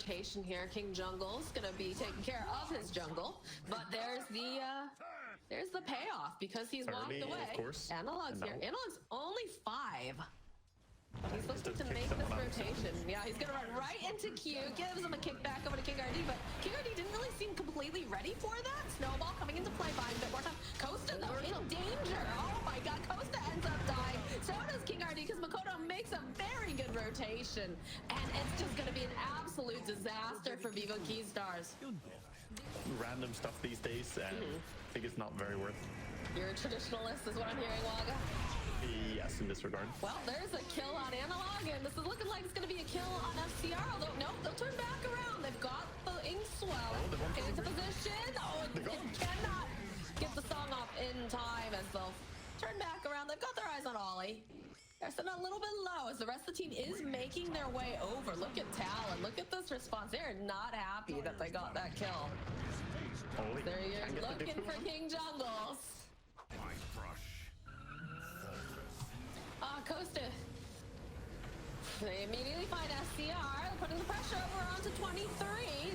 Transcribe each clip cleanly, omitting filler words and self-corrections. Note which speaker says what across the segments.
Speaker 1: rotation here. King Jungle's gonna be taking care of his jungle, but there's the payoff because he's walked away.
Speaker 2: Of course.
Speaker 1: Analog's here. Analog's only 5. He's looking to make
Speaker 2: kick
Speaker 1: this
Speaker 2: someone out.
Speaker 1: rotation. Yeah, he's gonna run right into Q, gives him a kickback over to King RD, but King RD didn't really seem completely ready for that. Snowball coming into play, buying a bit more time. Costa though in danger. Oh my god, Costa ends up dying. So does King RD because Makoto makes a very good rotation. And it's just gonna be an absolute disaster for Vivo Keystars.
Speaker 2: Random stuff these days, and I think it's not very worth.
Speaker 1: You're a traditionalist is what I'm hearing, Waga.
Speaker 2: Yes, in this regard.
Speaker 1: Well, there's a kill on Analog, and this is looking like it's going to be a kill on FCR, although, nope, they'll turn back around. They've got the ink swell into position. Oh, they cannot get the song off in time as they'll turn back around. They've got their eyes on Ollie. They're sitting a little bit low as the rest of the team is making their way over. Look at Talon. Look at this response. They're not happy that they got that kill. There you're looking for King Jungles. Costa. They immediately find SCR, putting the pressure over onto 23.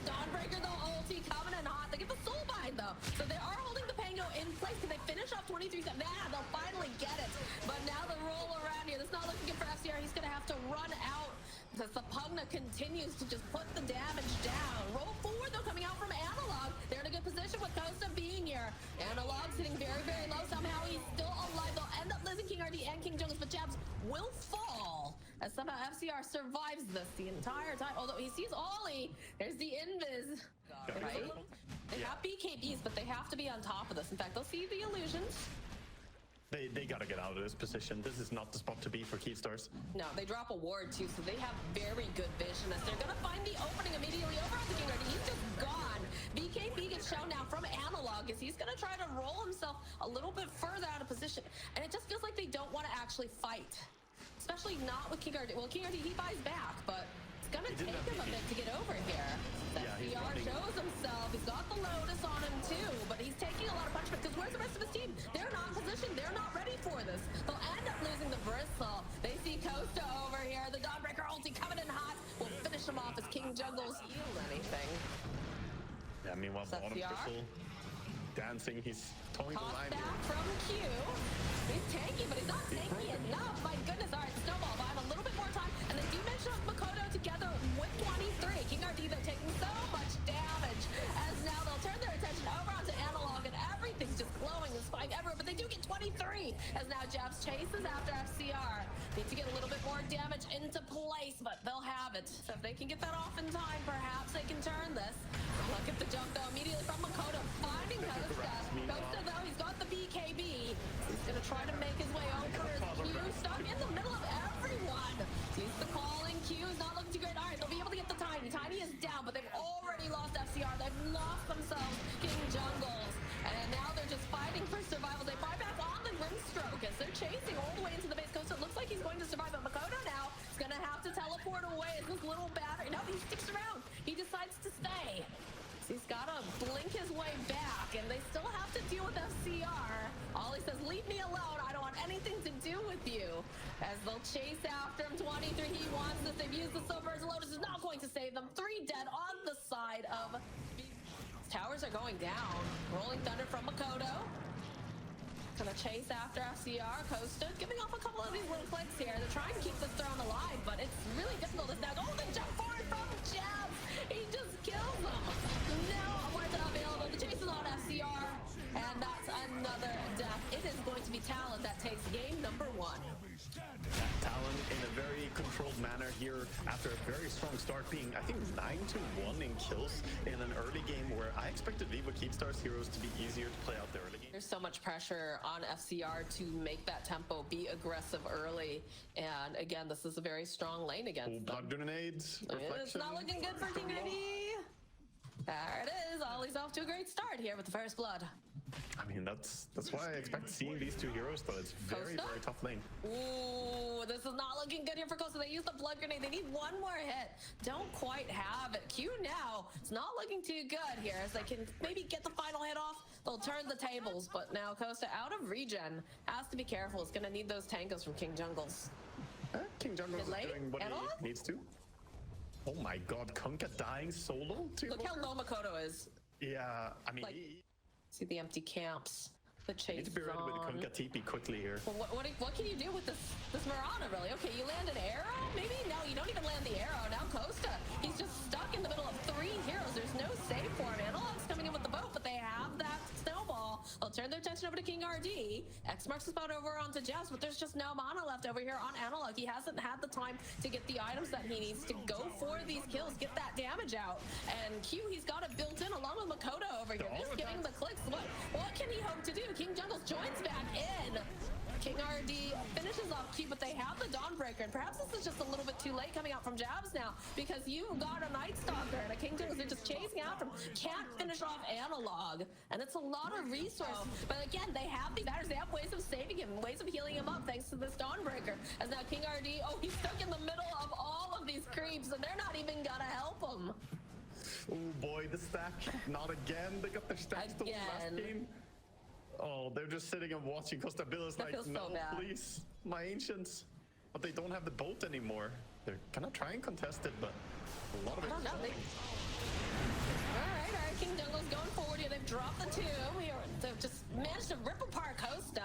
Speaker 1: Dawnbreaker, though, ulti coming in hot. They get the soul bind, though. So they are holding the Pango in place. Can they finish off 23? Nah, they'll finally get it. But now the roll around here, that's not looking good for FCR. He's going to have to run out as the Pugna continues to just put the damage down. Roll forward, though, coming out from Analog. They're in a good position with Costa being here. Analog's hitting very, very low. Somehow he's still alive. They'll end up losing King RD and King Jungles, but Jabs will fall as somehow FCR survives this the entire time. Although he sees Ollie, there's the invis. Right? They have BKBs, but they have to be on top of this. In fact, they'll see the illusions.
Speaker 2: They gotta get out of this position. This is not the spot to be for Keystars.
Speaker 1: No, they drop a ward too, so they have very good vision as they're gonna find the opening immediately over on the King RD. He's just gone. BKB gets shown now from Analog as he's gonna try to roll himself a little bit further out of position. And it just feels like they don't want to actually fight. Especially not with King RD. Well, King RD, he buys back, but it's gonna take him a bit to get over here. SCR shows himself. He's got the Lotus on him too, but he's taking a lot of punishment because where's the rest of his team? They're not in position. They're not ready for this. They'll end up losing the Bristle. They see Costa over here. The Dawnbreaker ulti coming in hot. Will finish him off as King Jungles yield anything.
Speaker 2: Yeah, meanwhile, bottom Bristle dancing. He's towing the line
Speaker 1: back from Q. He's tanky, but he's not tanky enough. My goodness. All right, Snowball buying a little bit more time. And they do mention Makoto together with 23. King RD, though, taking so much damage. As now they'll turn their attention over onto Analog, and everything's just glowing and spying everywhere. But they do get 23. As now Jabs chases after FCR. Need to get a little bit more damage into place, but they'll have it. So if they can get that off in time, perhaps they can turn this. Look at the jump, though, immediately from Makoto. Finding Costa. Costa, though, he's got the BKB. He's going to try to make his way over. Q stuck in the middle of everyone. Sees the calling. Q is not looking too great. All right, they'll be able to get the Tiny. Tiny is down, but they've already lost FCR. They've lost themselves King Jungles. And now they're just fighting for survival. They buy back on the Grimstroke as they're chasing all the way into the base. Costa looks like he's going to survive, but Makoto now is going to have to teleport away as this little battery. No, he sticks around. He decides to stay. He's got to blink his way back, and they still have to deal with FCR. Ollie says, leave me alone. I don't want anything to do with you. As they'll chase after him. 23, he wants this. They've used the Silvers. Lotus is not going to save them. 3 dead on the side of... Towers are going down. Rolling Thunder from Makoto. Gonna chase after FCR. Costa giving off a couple of these little clicks here. They're trying to keep this throne alive, but it's really difficult. It's now golden jump forward from Jabs. He just kills them. Now what's available? The chase is on FCR, and that's another death. It is going to be Talon that takes game number 1.
Speaker 2: Talon in a very controlled manner here after a very strong start, being I think 9-1 in kills in an early game where I expected Vivo Keystars heroes to be easier to play out the early game.
Speaker 1: There's so much pressure on FCR to make that tempo, be aggressive early, and again, this is a very strong lane against them.
Speaker 2: Grenades.
Speaker 1: It's not looking good for King RD. There it is. Ollie's off to a great start here with the first blood.
Speaker 2: I mean, that's why I expect seeing these two heroes, but it's very, very tough lane.
Speaker 1: Ooh, this is not looking good here for Costa. They use the blood grenade. They need one more hit. Don't quite have it. Q now. It's not looking too good here as they can maybe get the final hit off. They'll turn the tables, but now Costa out of regen. Has to be careful. It's going to need those tangos from King Jungles.
Speaker 2: King Jungles is doing what he needs to. Oh my god, Kunkka dying solo?
Speaker 1: Look how low Makoto is.
Speaker 2: Yeah, I mean,
Speaker 1: Like, see the empty camps. The chase
Speaker 2: need to be ready with the Kunkka TP quickly here.
Speaker 1: Well, what can you do with this Mirana, really? Okay, you land an arrow, maybe? No, you don't even land the arrow. Now Costa, he's just stuck in the middle of 3 heroes. There's no save for him. Analog's coming in with the boat, but they have that snowball. They'll turn their attention over to King RD. X marks the spot over onto Jazz, but there's just no mana left over here on Analog. He hasn't had the time to get the items that he needs to go for these kills, get that damage out. And Q, he's got it built in along with Makoto over here. Just giving the clicks. What can he hope to do? King Jungles joins back in. King RD finishes off Q, but they have the Dawnbreaker, and perhaps this is just a little bit too late coming out from Jabs now, because you got a Night Stalker and a King Jungles. They're just chasing after him, can't finish off Analog, and it's a lot of resources. But again, they have these batters, they have ways of saving him, ways of healing him up thanks to this Dawnbreaker. As now King RD, oh, he's stuck in the middle of all of these creeps, and they're not even gonna help him.
Speaker 2: Oh boy, the stack, not again. They got their stacks to last game. Oh, they're just sitting and watching because Billa's like, no, so please, my ancients. But they don't have the boat anymore. They're gonna try and contest it, but a lot of it.
Speaker 1: All right, King Jungle's going forward here. They've dropped the tomb here. They've just managed to rip apart Costa.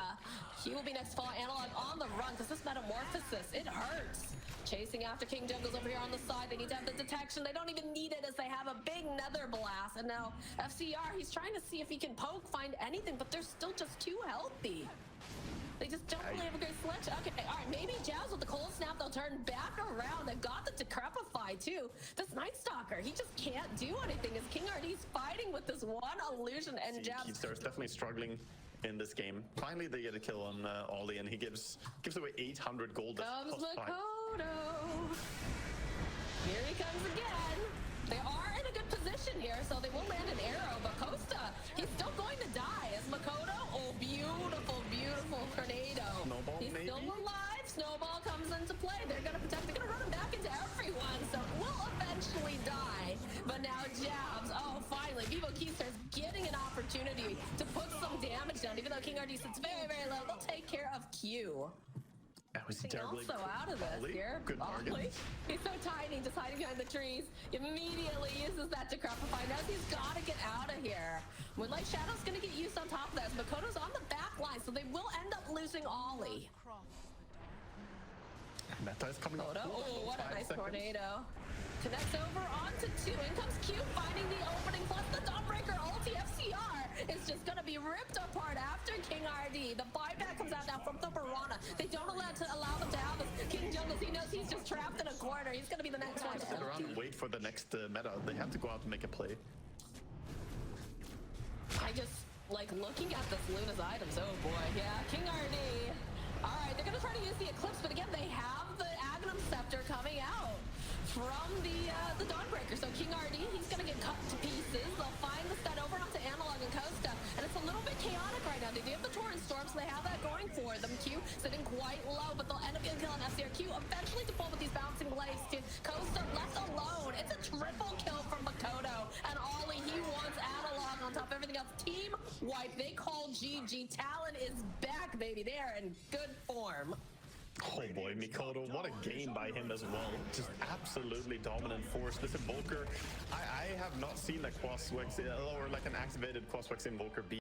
Speaker 1: He will be next to follow Analog on the run because this metamorphosis, it hurts. Chasing after King Jungles over here on the side. They need to have the detection. They don't even need it as they have a big nether blast. And now FCR, he's trying to see if he can poke, find anything, but they're still just too healthy. They just don't really have a great selection. Okay, all right, maybe Jazz with the cold snap, they'll turn back around. They've got the Decrepify too. This Night Stalker, he just can't do anything as King RD's fighting with this one illusion, and Jazz...
Speaker 2: Keepstar's definitely struggling in this game. Finally, they get a kill on Ollie, and he gives away 800 gold.
Speaker 1: Comes Makoto. Here he comes again. They are in a good position here, so they will land an arrow, but Costa, he's still going to die as Makoto. Oh, beautiful, beautiful tornado.
Speaker 2: Snowball,
Speaker 1: he's
Speaker 2: maybe?
Speaker 1: Still alive. Snowball comes into play. They're going to protect. They're going to run him back into everyone, so will eventually die. But now Jabs, oh, finally, Vivo Keystar's getting an opportunity to put some damage down, even though King RD sits very, very low. They'll take care of Q.
Speaker 2: That was terribly
Speaker 1: also out of this here.
Speaker 2: Good bargain.
Speaker 1: He's so tiny, just hiding behind the trees. He immediately uses that to Decrepify. Now he's got to get out of here. Moonlight Shadow's going to get used on top of this. Makoto's on the back line, so they will end up losing Ollie.
Speaker 2: Meta is coming up.
Speaker 1: Oh, what a nice tornado. Connects over onto 2. In comes Q, finding the opening, plus the Dawnbreaker ulti. FCR is just going to be ripped apart after King RD. The buyback comes out now from the Piranha. They don't allow them to have this. King Jungles, he knows he's just trapped in a corner. He's going to be the next one to
Speaker 2: sit around and wait for the next meta. They have to go out and make a play.
Speaker 1: I just like looking at this Luna's items. Oh boy, yeah, King RD. All right, they're going to try to use the Eclipse, but again, they have the Agnum Scepter coming out from the Dawnbreaker. So King RD, he's going to get cut to pieces. They'll find the stud over onto Analog and Costa, and it's a little bit chaotic right now. They do have the Torrent Storm, so they have that going for them. Q sitting quite low, but they'll end up getting killed on FCR. Q eventually to pull with these bouncing blades. Costa left alone. It's a triple kill from Makoto, and Ollie, he wants Analog on top of everything else. Team wipe. They call GG. Talon is back, baby. They are in good form.
Speaker 2: Oh boy, Mikoto, what a game by him as well. Just absolutely dominant force. This Invoker, I have not seen a Quaswex or like an activated Quaswex Invoker beat